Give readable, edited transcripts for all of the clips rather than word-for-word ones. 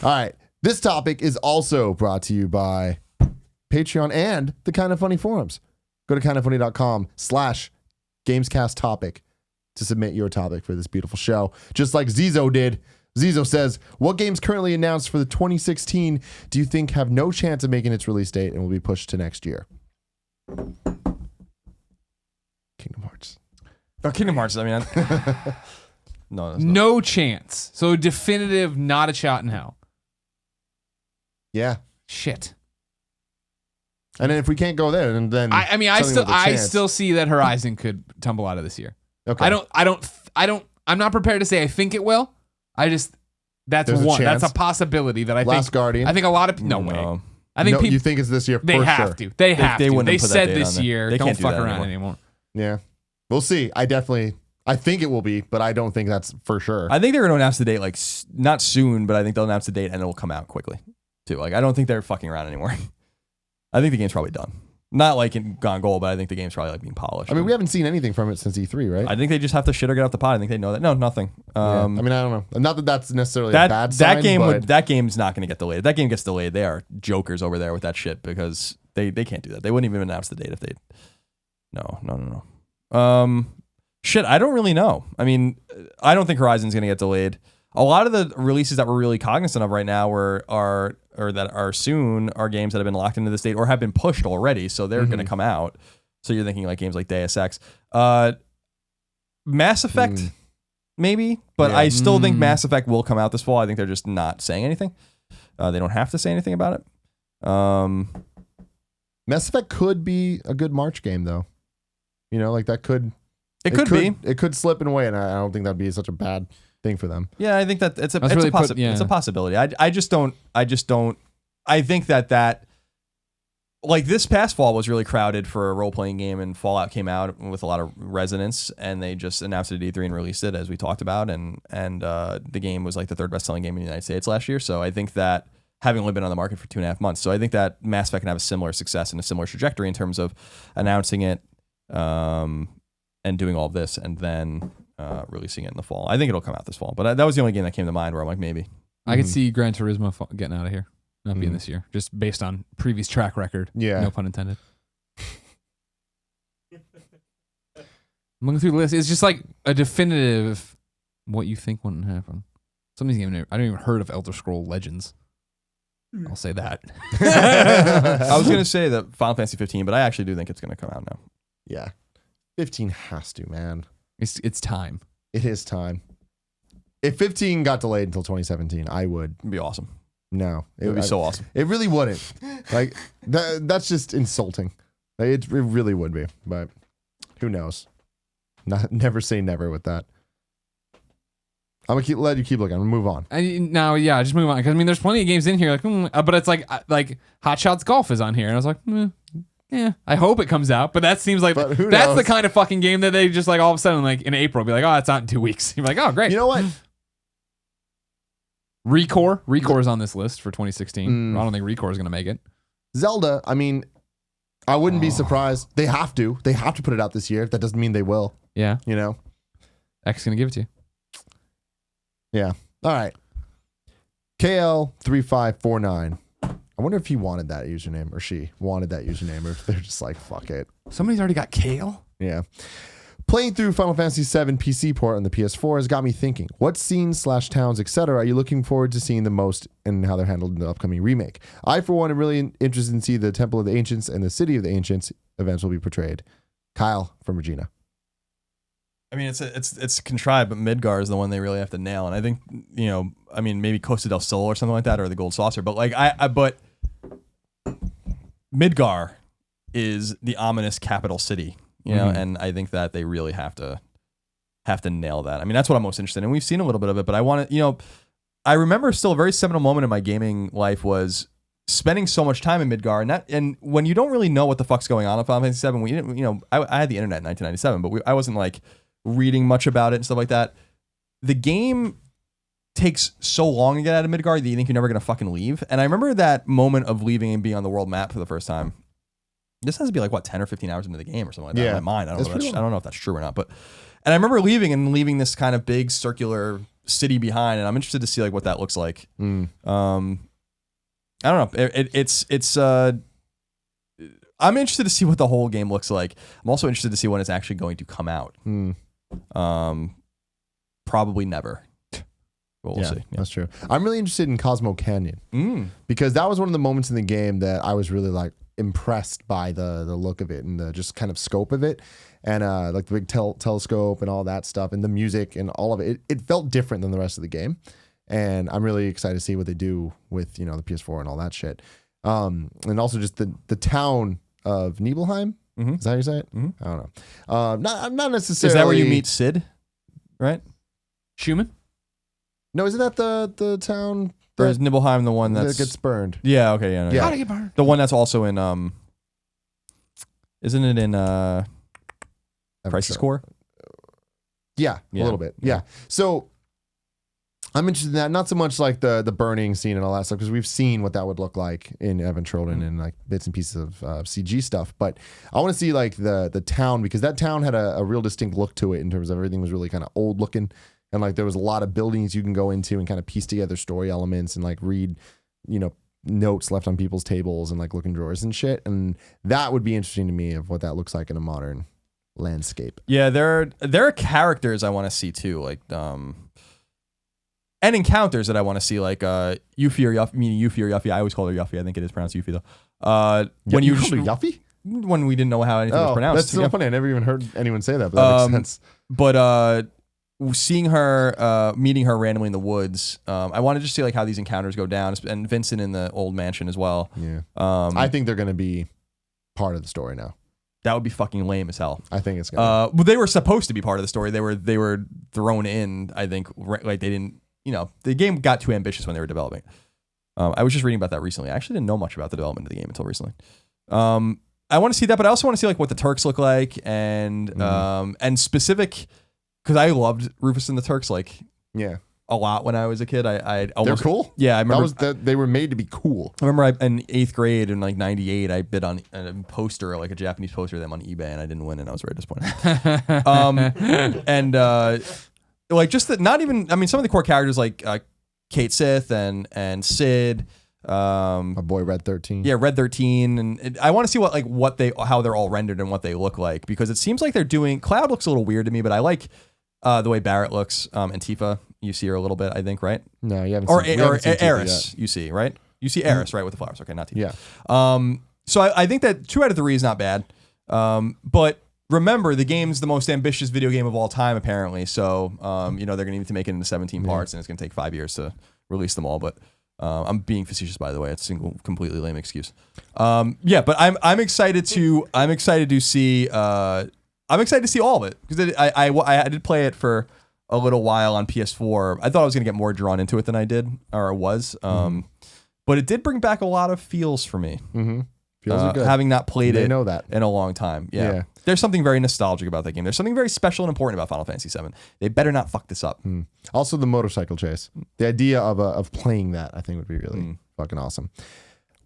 All right. This topic is also brought to you by Patreon and the Kind of Funny forums. Go to kindoffunny.com/Gamescast topic to submit your topic for this beautiful show. Just like Zizo did. Zizo says, what games currently announced for the 2016 do you think have no chance of making its release date and will be pushed to next year? Kingdom Hearts. Oh, Kingdom Hearts, I mean... No chance. So definitive, not a shot in hell. Yeah. Shit. And then if we can't go there, then I still see that Horizon could tumble out of this year. Okay. I'm not prepared to say I think it will. That's a possibility that I think. Last Guardian. I think a lot of no way. I think people. You think it's this year? They have to. They have to. They said this year. They don't can't fuck do that around anymore. Yeah, we'll see. I think it will be, but I don't think that's for sure. I think they're going to announce the date like not soon, but I think they'll announce the date and it'll come out quickly too. Like I don't think they're fucking around anymore. I think the game's probably done. Not like in Gone Gold, but I think the game's probably like being polished. I mean, we haven't seen anything from it since E3, right? I think they just have to shit or get off the pot. I think they know that. No, nothing. I mean, I don't know. Not that that's necessarily a bad sign. That game's not going to get delayed. If that game gets delayed, they are jokers over there with that shit because they can't do that. They wouldn't even announce the date if they. No. Shit, I don't really know. I mean, I don't think Horizon's going to get delayed. A lot of the releases that we're really cognizant of right now are soon are games that have been locked into this date or have been pushed already, so they're going to come out. So you're thinking like games like Deus Ex, Mass Effect, maybe, but I still think Mass Effect will come out this fall. I think they're just not saying anything. They don't have to say anything about it. Mass Effect could be a good March game, though. You know, like that could. It could be. It could slip in a way, and I don't think that'd be such a bad thing for them. Yeah, I think that it's a possibility. I just don't. I think that like this past fall was really crowded for a role playing game, and Fallout came out with a lot of resonance, and they just announced it at E3 and released it as we talked about, and the game was like the third best selling game in the United States last year. So I think that having only been on the market for 2.5 months, so I think that Mass Effect can have a similar success and a similar trajectory in terms of announcing it, and doing all this, and then releasing it in the fall. I think it'll come out this fall, but that was the only game that came to mind where I'm like, maybe. I could see Gran Turismo getting out of here, not being this year, just based on previous track record. Yeah. No pun intended. I'm looking through the list. It's just like a definitive what you think wouldn't happen. Some of these games, I don't even heard of Elder Scrolls Legends. I'll say that. I was going to say that Final Fantasy 15, but I actually do think it's going to come out now. Yeah. 15 has to, man. It's time. It is time. If 15 got delayed until 2017, I would. It'd be awesome. No. It would be so awesome. It really wouldn't. Like, that's just insulting. Like, it really would be, but who knows? Never say never with that. I'm gonna let you keep looking. I'm gonna move on. Just move on. Because I mean, there's plenty of games in here, but it's like Hot Shots Golf is on here, and I was like, yeah, I hope it comes out, but that seems like that's the kind of fucking game that they just like all of a sudden like in April be like, oh, it's out in 2 weeks. You're like, oh, great. You know what? Recore is on this list for 2016. I don't think Recore is gonna make it. Zelda. I mean, I wouldn't be surprised. They have to put it out this year. That doesn't mean they will. Yeah. You know, X is gonna give it to you. Yeah. All right. KL3549. I wonder if he wanted that username or she wanted that username or if they're just like, fuck it. Somebody's already got Kale? Yeah. Playing through Final Fantasy VII PC port on the PS4 has got me thinking, what scenes / towns, etc. are you looking forward to seeing the most and how they're handled in the upcoming remake? I, for one, am really interested in seeing the Temple of the Ancients and the City of the Ancients events will be portrayed. Kyle from Regina. I mean, it's contrived, but Midgar is the one they really have to nail. And I think, maybe Costa del Sol or something like that, or the Gold Saucer. But but Midgar is the ominous capital city, and I think that they really have to nail that. I mean, that's what I'm most interested in. And we've seen a little bit of it, but I want to, I remember still a very seminal moment in my gaming life was spending so much time in Midgar, and when you don't really know what the fuck's going on in Final Fantasy VII, we didn't, I had the internet in 1997, but I wasn't like reading much about it and stuff like that. The game takes so long to get out of Midgar that you think you're never going to fucking leave. And I remember that moment of leaving and being on the world map for the first time. This has to be like, 10 or 15 hours into the game or something like that in my mind. I don't know if that's true or not. And I remember leaving this kind of big circular city behind, and I'm interested to see like what that looks like. I don't know. It's I'm interested to see what the whole game looks like. I'm also interested to see when it's actually going to come out. Probably never. But we'll see. Yeah. That's true. I'm really interested in Cosmo Canyon because that was one of the moments in the game that I was really like impressed by the look of it and the just kind of scope of it, and like the big telescope and all that stuff and the music and all of it. It felt different than the rest of the game, and I'm really excited to see what they do with, you know, the PS4 and all that shit. And also just the town of Nibelheim. Is that how you say it? I don't know. Not necessarily. Is that where you meet Sid? Right? Schumann? No, isn't that the town? Or is Nibelheim the one that gets burned? Yeah. Okay. Yeah. No, Yeah. How to get burned? The one that's also in isn't it in Crisis Core? Yeah, a little bit. Yeah. So I'm interested in that. Not so much like the burning scene and all that stuff, because we've seen what that would look like in Evan Children and like bits and pieces of CG stuff. But I want to see like the town, because that town had a real distinct look to it in terms of everything was really kind of old looking. And like there was a lot of buildings you can go into and kind of piece together story elements and like read, you know, notes left on people's tables and like look in drawers and shit. And that would be interesting to me of what that looks like in a modern landscape. Yeah, there are characters I want to see too, like and encounters that I want to see, like Yuffie or Yuffie, meaning Yuffie or Yuffie. I always call her Yuffie. I think it is pronounced Yuffie though. When you called her Yuffie? When we didn't know how anything was pronounced. That's so funny. I never even heard anyone say that, but that makes sense. But seeing her, meeting her randomly in the woods, I want to just see like how these encounters go down, and Vincent in the old mansion as well. Yeah. I think they're going to be part of the story now. That would be fucking lame as hell. I think it's gonna. But they were supposed to be part of the story. They were thrown in. I think like they didn't. You know, the game got too ambitious when they were developing. I was just reading about that recently. I actually didn't know much about the development of the game until recently. I want to see that, but I also want to see like what the Turks look like and specific, because I loved Rufus and the Turks like a lot when I was a kid. I almost, they're cool. Yeah, I remember they were made to be cool. I remember in 8th grade in like '98, I bid on a poster, like a Japanese poster of them on eBay, and I didn't win, and I was very disappointed. Like just that, not even. I mean, some of the core characters like Kate Sith and Sid. My boy Red 13. Yeah, Red 13, and I want to see how they're all rendered and what they look like, because it seems like they're doing. Cloud looks a little weird to me, but I like the way Barrett looks. And Tifa, you see her a little bit, I think, right? No, you haven't. Or seen Eris, you see, right? You see Eris, right, with the flowers. Okay, not Tifa. Yeah. So I think that 2 out of 3 is not bad. But remember, the game's the most ambitious video game of all time, apparently. So, you know, they're going to need to make it into 17 parts, and it's going to take 5 years to release them all. But I'm being facetious, by the way. It's a completely lame excuse. Yeah, but I'm excited to see. I'm excited to see all of it, because I did play it for a little while on PS4. I thought I was going to get more drawn into it than I did, or was. But it did bring back a lot of feels for me. Feels are good. Having not played it know that. in a long time. Yeah. There's something very nostalgic about that game. There's something very special and important about Final Fantasy VII. They better not fuck this up. Also, the motorcycle chase. The idea of playing that, I think, would be really fucking awesome.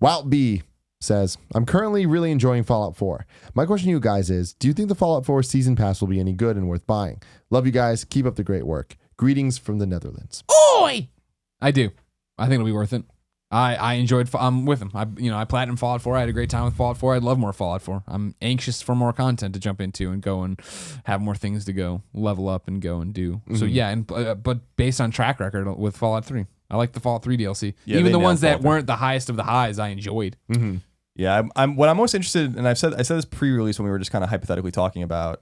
Wout B says, I'm currently really enjoying Fallout 4. My question to you guys is, do you think the Fallout 4 season pass will be any good and worth buying? Love you guys. Keep up the great work. Greetings from the Netherlands. Oi! I do. I think it'll be worth it. I enjoyed. I'm with him. I platinum Fallout 4. I had a great time with Fallout 4. I'd love more Fallout 4. I'm anxious for more content to jump into and go and have more things to go level up and go and do. So yeah, and but based on track record with Fallout 3, I like the Fallout 3 DLC. Yeah, even the ones that weren't the highest of the highs, I enjoyed. Yeah, I'm what I'm most interested in, and I said this pre-release when we were just kind of hypothetically talking about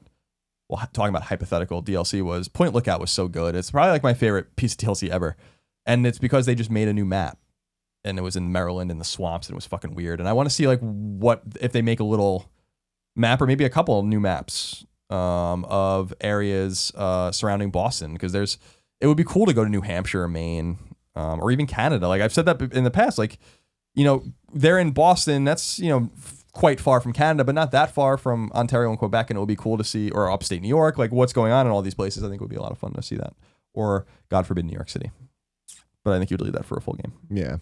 hypothetical DLC, was Point Lookout was so good. It's probably like my favorite piece of DLC ever, and it's because they just made a new map. And it was in Maryland in the swamps, and it was fucking weird. And I want to see like what if they make a little map, or maybe a couple of new maps of areas surrounding Boston, because it would be cool to go to New Hampshire or Maine, or even Canada. Like I've said that in the past, like, you know, they're in Boston. That's, you know, quite far from Canada, but not that far from Ontario and Quebec. And it would be cool to see, or upstate New York, like what's going on in all these places. I think it would be a lot of fun to see that, or God forbid, New York City. But I think you'd leave that for a full game. Yeah.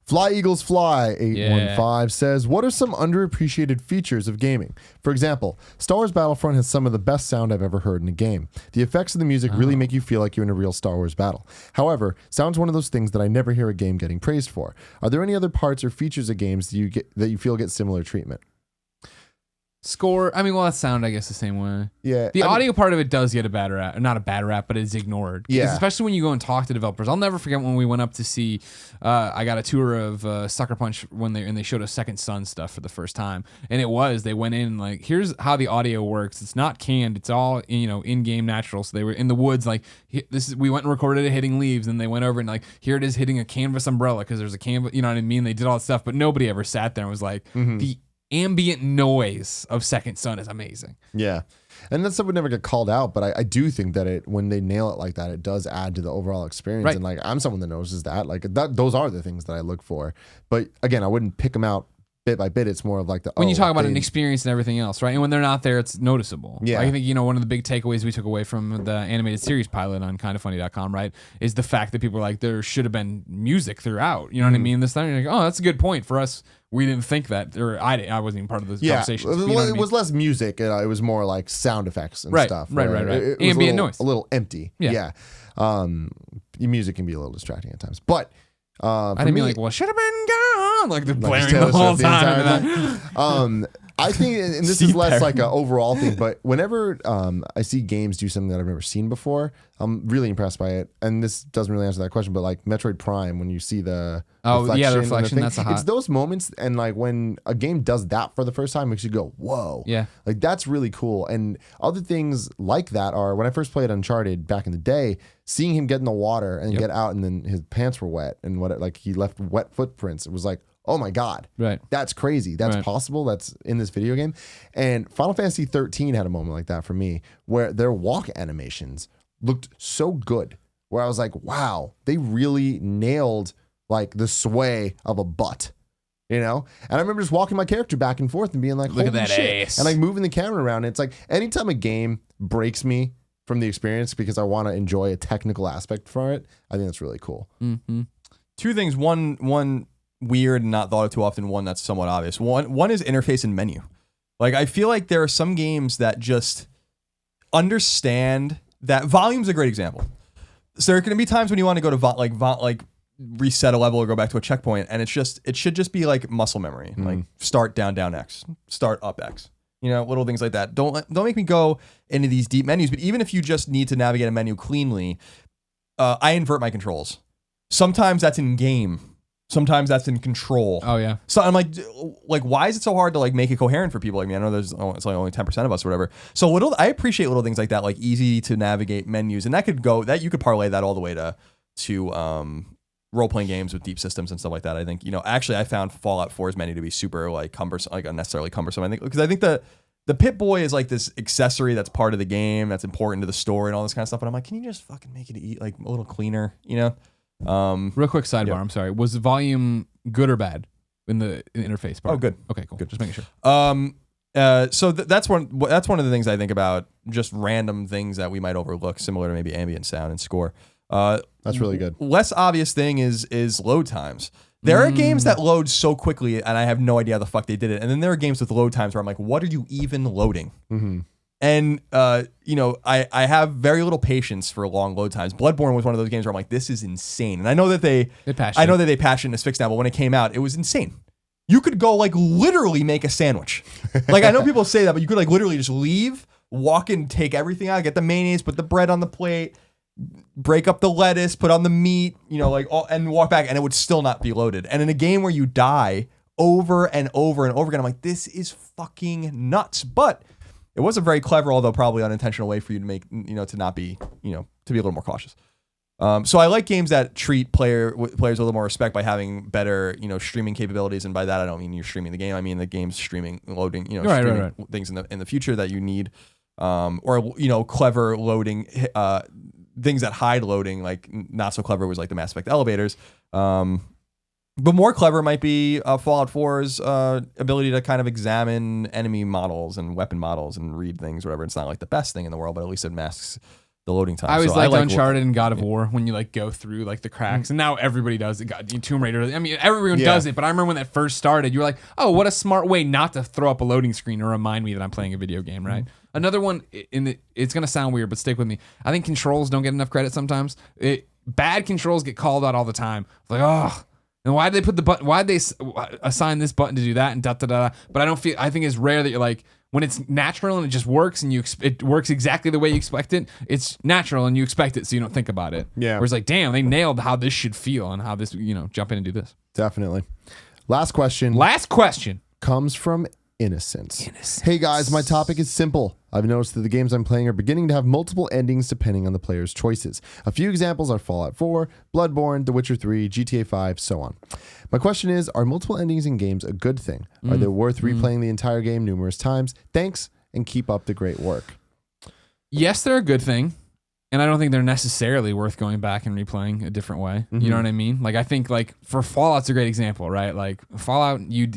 Fly Eagles Fly 815 says, what are some underappreciated features of gaming? For example, Star Wars Battlefront has some of the best sound I've ever heard in a game. The effects of the music really make you feel like you're in a real Star Wars battle. However, sound's one of those things that I never hear a game getting praised for. Are there any other parts or features of games that you feel get similar treatment? Score. I mean, well, that sound, I guess, the same way. Yeah. The audio part of it does get a bad rap. Not a bad rap, but it's ignored. Yeah. Especially when you go and talk to developers. I'll never forget when we went up to see, I got a tour of Sucker Punch when they showed us Second Son stuff for the first time. And they went in like, here's how the audio works. It's not canned. It's all, in-game natural. So they were in the woods, like, we went and recorded it hitting leaves. And they went over and like, here it is hitting a canvas umbrella because there's a canvas, you know what I mean? They did all that stuff, but nobody ever sat there and was like, the ambient noise of Second Son is amazing. Yeah. And that stuff would never get called out, but I do think that when they nail it like that, it does add to the overall experience. Right. And like, I'm someone that notices that. Like, those are the things that I look for. But again, I wouldn't pick them out bit by bit. It's more of like when you talk about an experience and everything else, right? And when they're not there, it's noticeable. Yeah. I think, one of the big takeaways we took away from the animated series pilot on kindafunny.com, right, is the fact that people are like, there should have been music throughout. You know what I mean? This time, you're like, oh, that's a good point for us. We didn't think that, or I wasn't even part of the conversation. It was less music. It was more like sound effects and stuff. Right. It Ambient was noise. A little empty. Yeah. Music can be a little distracting at times. But I didn't mean like, well, should have been gone. Like the blaring Taylor the whole Swift time. I think, and this Steve is less Perry. like an overall thing, but whenever I see games do something that I've never seen before, I'm really impressed by it. And this doesn't really answer that question, but like Metroid Prime, when you see the the reflection, and that's a hot. it's those moments, and like when a game does that for the first time, makes you go, whoa. Yeah. Like that's really cool. And other things like that are when I first played Uncharted back in the day, seeing him get in the water and get out, and then his pants were wet, and he left wet footprints. It was like, oh my God, right? That's crazy. That's possible. That's in this video game. And Final Fantasy 13 had a moment like that for me, where their walk animations looked so good, where I was like, wow, they really nailed like the sway of a butt. And I remember just walking my character back and forth and being like, look at holy that shit. ass. And like moving the camera around. And it's like anytime a game breaks me from the experience because I want to enjoy a technical aspect for it, I think that's really cool. Mm-hmm. Two things. One weird and not thought of too often. One that's somewhat obvious. One is interface and menu. Like I feel like there are some games that just understand that. Volume's a great example. So there are going to be times when you want to go to reset a level or go back to a checkpoint, and it should just be like muscle memory, like start down X, start up X. Little things like that. Don't make me go into these deep menus. But even if you just need to navigate a menu cleanly, I invert my controls. Sometimes that's in game. Sometimes that's in control. Oh yeah. So I'm like, why is it so hard to like make it coherent for people like me? I know it's like only 10% of us or whatever. So I appreciate little things like that, like easy to navigate menus, and you could parlay that all the way to role playing games with deep systems and stuff like that. I think actually I found Fallout 4's menu to be super like cumbersome, like unnecessarily cumbersome. I think because I think the Pit Boy is like this accessory that's part of the game that's important to the story and all this kind of stuff. But I'm like, can you just fucking make it like a little cleaner? Real quick sidebar. I'm sorry. Was the volume good or bad in the interface part? Oh, good. Okay, cool. Good. Just making sure. So that's one of the things I think about, just random things that we might overlook, similar to maybe ambient sound and score. That's really good. Less obvious thing is load times. There are games that load so quickly, and I have no idea how the fuck they did it. And then there are games with load times where I'm like, what are you even loading? Mm-hmm. And I have very little patience for long load times. Bloodborne was one of those games where I'm like, this is insane. And I know that they patched it and it's fixed now, but when it came out, it was insane. You could go like literally make a sandwich. Like I know people say that, but you could like literally just leave, walk in, take everything out, get the mayonnaise, put the bread on the plate, break up the lettuce, put on the meat, and walk back, and it would still not be loaded. And in a game where you die over and over and over again, I'm like, this is fucking nuts. But it was a very clever, although probably unintentional way for you to make, to not be, to be a little more cautious. So I like games that treat players with a little more respect by having better, streaming capabilities. And by that, I don't mean you're streaming the game. I mean the game's streaming, loading, streaming things in the future that you need, or clever loading, things that hide loading, like not so clever was like the Mass Effect elevators. But more clever might be Fallout 4's ability to kind of examine enemy models and weapon models and read things, whatever. It's not like the best thing in the world, but at least it masks loading time. I always So liked like Uncharted and God of War when you like go through like the cracks, and now everybody does it. Tomb Raider. I mean, everyone does it, but I remember when that first started, you were like, "Oh, what a smart way not to throw up a loading screen to remind me that I'm playing a video game." Right. Another one, it's gonna sound weird, but stick with me. I think controls don't get enough credit sometimes. Bad controls get called out all the time. Like, oh. And why did they put the button? Why did they assign this button to do that and da da da? But I think it's rare that you're like, when it's natural and it just works and it works exactly the way you expect it. It's natural and you expect it, so you don't think about it. Yeah. Whereas like, damn, they nailed how this should feel and how this, jump in and do this. Definitely. Last question comes from Innocence. Hey guys, my topic is simple. I've noticed that the games I'm playing are beginning to have multiple endings depending on the player's choices. A few examples are Fallout 4, Bloodborne, The Witcher 3, GTA 5, so on. My question is, are multiple endings in games a good thing? Are they worth replaying the entire game numerous times? Thanks, and keep up the great work. Yes, they're a good thing. And I don't think they're necessarily worth going back and replaying a different way. You know what I mean? Like, I think like for Fallout's a great example, right? Like Fallout, you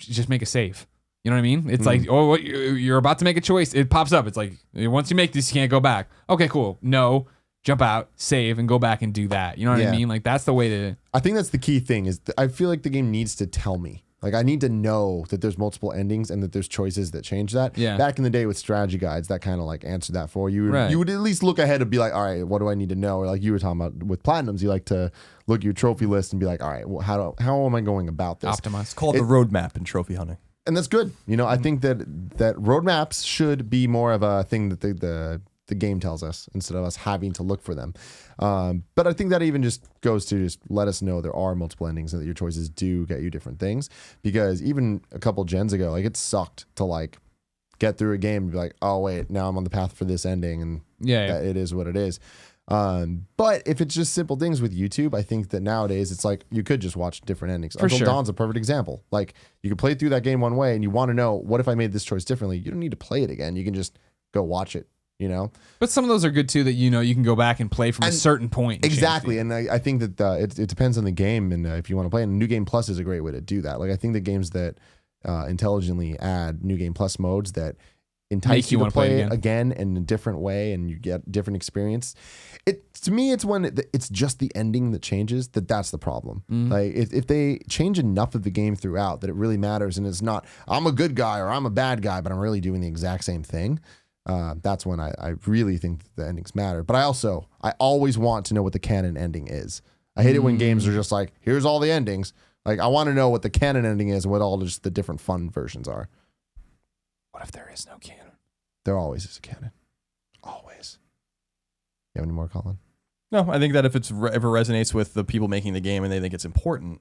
just make a save. You know what I mean? It's like, oh, you're about to make a choice. It pops up. It's like, once you make this, you can't go back. Okay, cool. No, jump out, save, and go back and do that. You know what I mean? Like, that's the way to... I think that's the key thing is I feel like the game needs to tell me. Like, I need to know that there's multiple endings and that there's choices that change that. Yeah. Back in the day with strategy guides, that kind of like answered that for you. Right. You would at least look ahead and be like, all right, what do I need to know? Or like you were talking about with Platinums, you like to look at your trophy list and be like, all right, well, how am I going about this? Optimize. It's called the roadmap in trophy hunting. And that's good. I think that roadmaps should be more of a thing that the game tells us instead of us having to look for them. But I think that even just goes to just let us know there are multiple endings and that your choices do get you different things. Because even a couple gens ago, like it sucked to like get through a game and be like, oh wait, now I'm on the path for this ending, and it is what it is. But if it's just simple things with YouTube, I think that nowadays it's like you could just watch different endings. Until Dawn's a perfect example. Like you could play through that game one way and you want to know, what if I made this choice differently? You don't need to play it again. You can just go watch it, But some of those are good too that, you can go back and play from a certain point. Exactly. And I think that it depends on the game. And if you want to play, and New Game Plus is a great way to do that. Like I think the games that intelligently add New Game Plus modes that entice you to play it again in a different way and you get different experience. To me, it's when it's just the ending that changes, that's the problem. Like if they change enough of the game throughout that it really matters and it's not, I'm a good guy or I'm a bad guy, but I'm really doing the exact same thing. That's when I really think that the endings matter. But I always want to know what the canon ending is. I hate it when games are just like, here's all the endings. Like I want to know what the canon ending is and what all just the different fun versions are. What if there is no canon? There always is a canon. Always. You have any more, Colin? No, I think that if it resonates with the people making the game and they think it's important,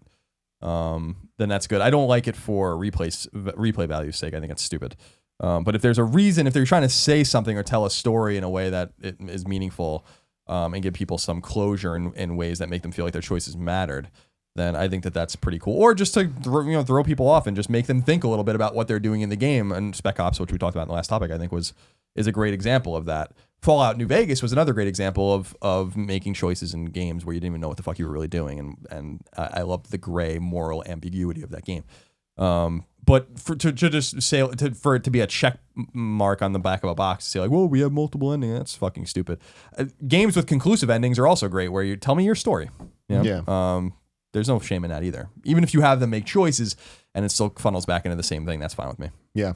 then that's good. I don't like it for replay value's sake. I think it's stupid. But if there's a reason, if they're trying to say something or tell a story in a way that it is meaningful and give people some closure in ways that make them feel like their choices mattered, then I think that that's pretty cool. Or just to throw people off and just make them think a little bit about what they're doing in the game. And Spec Ops, which we talked about in the last topic, I think is a great example of that. Fallout New Vegas was another great example of making choices in games where you didn't even know what the fuck you were really doing. And I loved the gray moral ambiguity of that game. But for it to be a check mark on the back of a box to say like, well, we have multiple endings, that's fucking stupid. Games with conclusive endings are also great, where you tell me your story. Yeah. There's no shame in that either. Even if you have them make choices and it still funnels back into the same thing, that's fine with me. Yeah.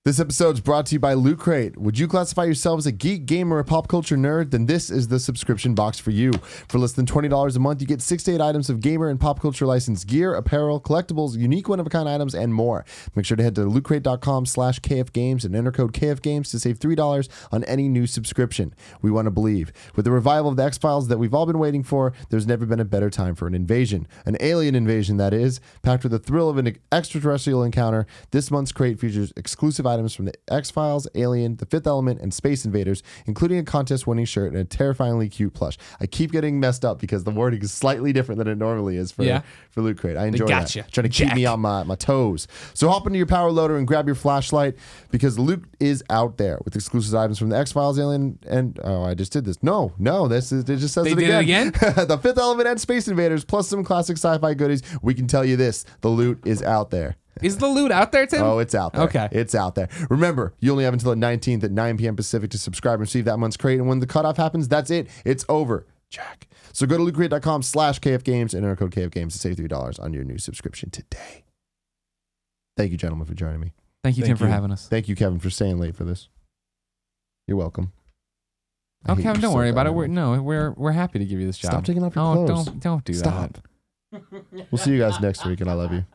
This episode is brought to you by Loot Crate. Would you classify yourself as a geek, gamer, or pop culture nerd? Then this is the subscription box for you. For less than $20 a month, you get 6 to 8 items of gamer and pop culture licensed gear, apparel, collectibles, unique one-of-a-kind items, and more. Make sure to head to lootcrate.com/KFGames and enter code KFGames to save $3 on any new subscription. We want to believe. With the revival of the X-Files that we've all been waiting for, there's never been a better time for an invasion. An alien invasion, that is, packed with the thrill of an extraterrestrial encounter. This month's crate features exclusive items from the X-Files, Alien, The Fifth Element, and Space Invaders, including a contest-winning shirt and a terrifyingly cute plush. I keep getting messed up because the wording is slightly different than it normally is for Loot Crate. I enjoy that. Trying to keep me on my toes. So hop into your power loader and grab your flashlight because the loot is out there with exclusive items from the X-Files, Alien, and I just did this. No, it just says it again. The Fifth Element and Space Invaders, plus some classic sci-fi goodies. We can tell you this: the loot is out there. Is the loot out there, Tim? Oh, it's out there. Okay. It's out there. Remember, you only have until the 19th at 9 p.m. Pacific to subscribe and receive that month's crate. And when the cutoff happens, that's it. It's over. Jack. So go to lootcrate.com/KFGames and enter code KFGames to save $3 on your new subscription today. Thank you, gentlemen, for joining me. Thank you, Tim, for having us. Thank you, Kevin, for staying late for this. You're welcome. Oh, Kevin, don't worry about it. We're happy to give you this job. Stop taking off your clothes. Don't do Stop. We'll see you guys next week, and I love you.